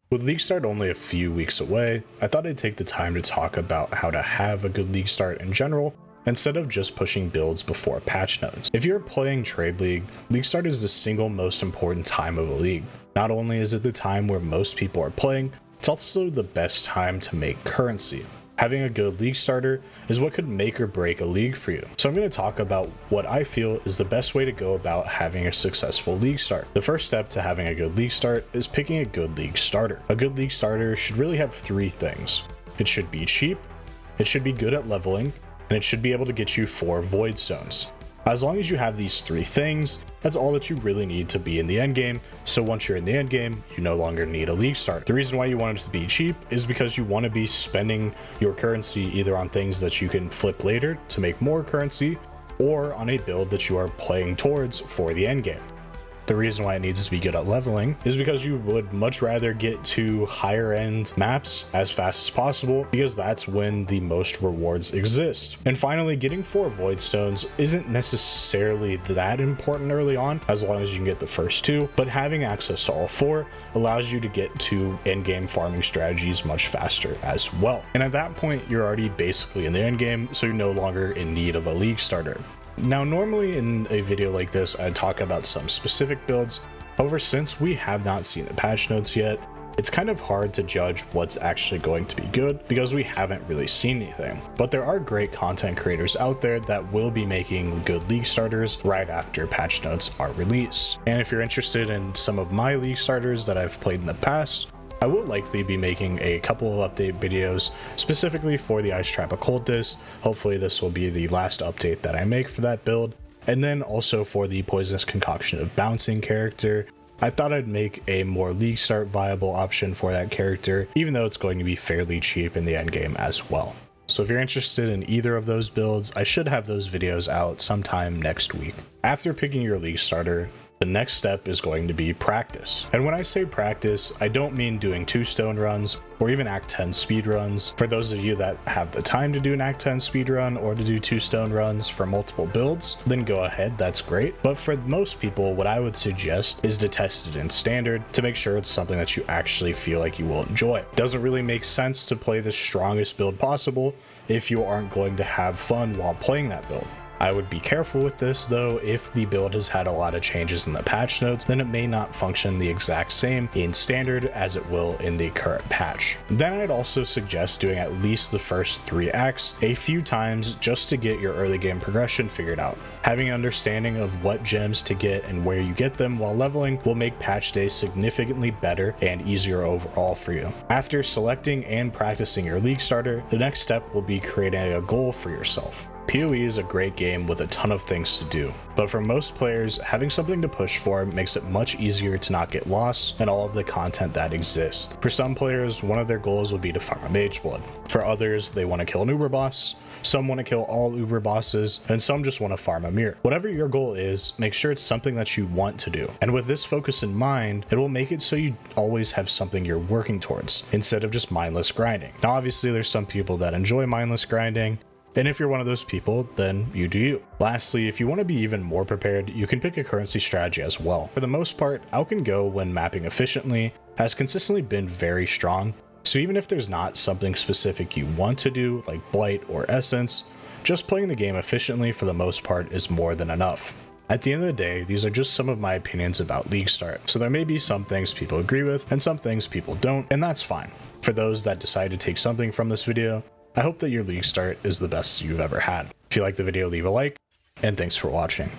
With League Start only a few weeks away, I thought I'd take the time to talk about how to have a good League Start in general, instead of just pushing builds before patch notes. If you're playing Trade League, League Start is the single most important time of a league. Not only is it the time where most people are playing, it's also the best time to make currency. Having a good league starter is what could make or break a league for you. So I'm going to talk about what I feel is the best way to go about having a successful league start. The first step to having a good league start is picking a good league starter. A good league starter should really have three things. It should be cheap, it should be good at leveling, and it should be able to get you 4 void stones. As long as you have these 3 things, that's all that you really need to be in the endgame. So once you're in the endgame, you no longer need a league start. The reason why you want it to be cheap is because you want to be spending your currency either on things that you can flip later to make more currency, or on a build that you are playing towards for the endgame. The reason why it needs to be good at leveling is because you would much rather get to higher end maps as fast as possible, because that's when the most rewards exist. And finally, getting 4 void stones isn't necessarily that important early on, as long as you can get the first 2, but having access to all 4 allows you to get to endgame farming strategies much faster as well. And at that point, you're already basically in the endgame, so you're no longer in need of a league starter. Now, normally in a video like this, I'd talk about some specific builds. However, since we have not seen the patch notes yet, it's kind of hard to judge what's actually going to be good because we haven't really seen anything. But there are great content creators out there that will be making good league starters right after patch notes are released. And if you're interested in some of my league starters that I've played in the past, I will likely be making a couple of update videos specifically for the Ice Trap Occultist. Hopefully this will be the last update that I make for that build. And then also for the Poisonous Concoction of Bouncing character, I thought I'd make a more league start viable option for that character, even though it's going to be fairly cheap in the endgame as well. So if you're interested in either of those builds, I should have those videos out sometime next week. After picking your league starter, the next step is going to be practice. And when I say practice, I don't mean doing 2 stone runs or even Act 10 speed runs. For those of you that have the time to do an Act 10 speed run or to do 2 stone runs for multiple builds, then go ahead, that's great. But for most people, what I would suggest is to test it in standard to make sure it's something that you actually feel like you will enjoy. It doesn't really make sense to play the strongest build possible if you aren't going to have fun while playing that build. I would be careful with this though. If the build has had a lot of changes in the patch notes, then it may not function the exact same in standard as it will in the current patch. Then I'd also suggest doing at least the first 3 acts a few times just to get your early game progression figured out. Having an understanding of what gems to get and where you get them while leveling will make patch day significantly better and easier overall for you. After selecting and practicing your league starter, the next step will be creating a goal for yourself. PoE is a great game with a ton of things to do, but for most players, having something to push for makes it much easier to not get lost in all of the content that exists. For some players, one of their goals will be to farm a mage blood. For others, they want to kill an uber boss. Some want to kill all uber bosses, and some just want to farm a mirror. Whatever your goal is, make sure it's something that you want to do. And with this focus in mind, it will make it so you always have something you're working towards, instead of just mindless grinding. Now obviously there's some people that enjoy mindless grinding, and if you're one of those people, then you do you. Lastly, if you want to be even more prepared, you can pick a currency strategy as well. For the most part, Out Can Go when mapping efficiently has consistently been very strong, so even if there's not something specific you want to do, like Blight or Essence, just playing the game efficiently for the most part is more than enough. At the end of the day, these are just some of my opinions about League Start, so there may be some things people agree with and some things people don't, and that's fine. For those that decide to take something from this video, I hope that your league start is the best you've ever had. If you liked the video, leave a like, and thanks for watching.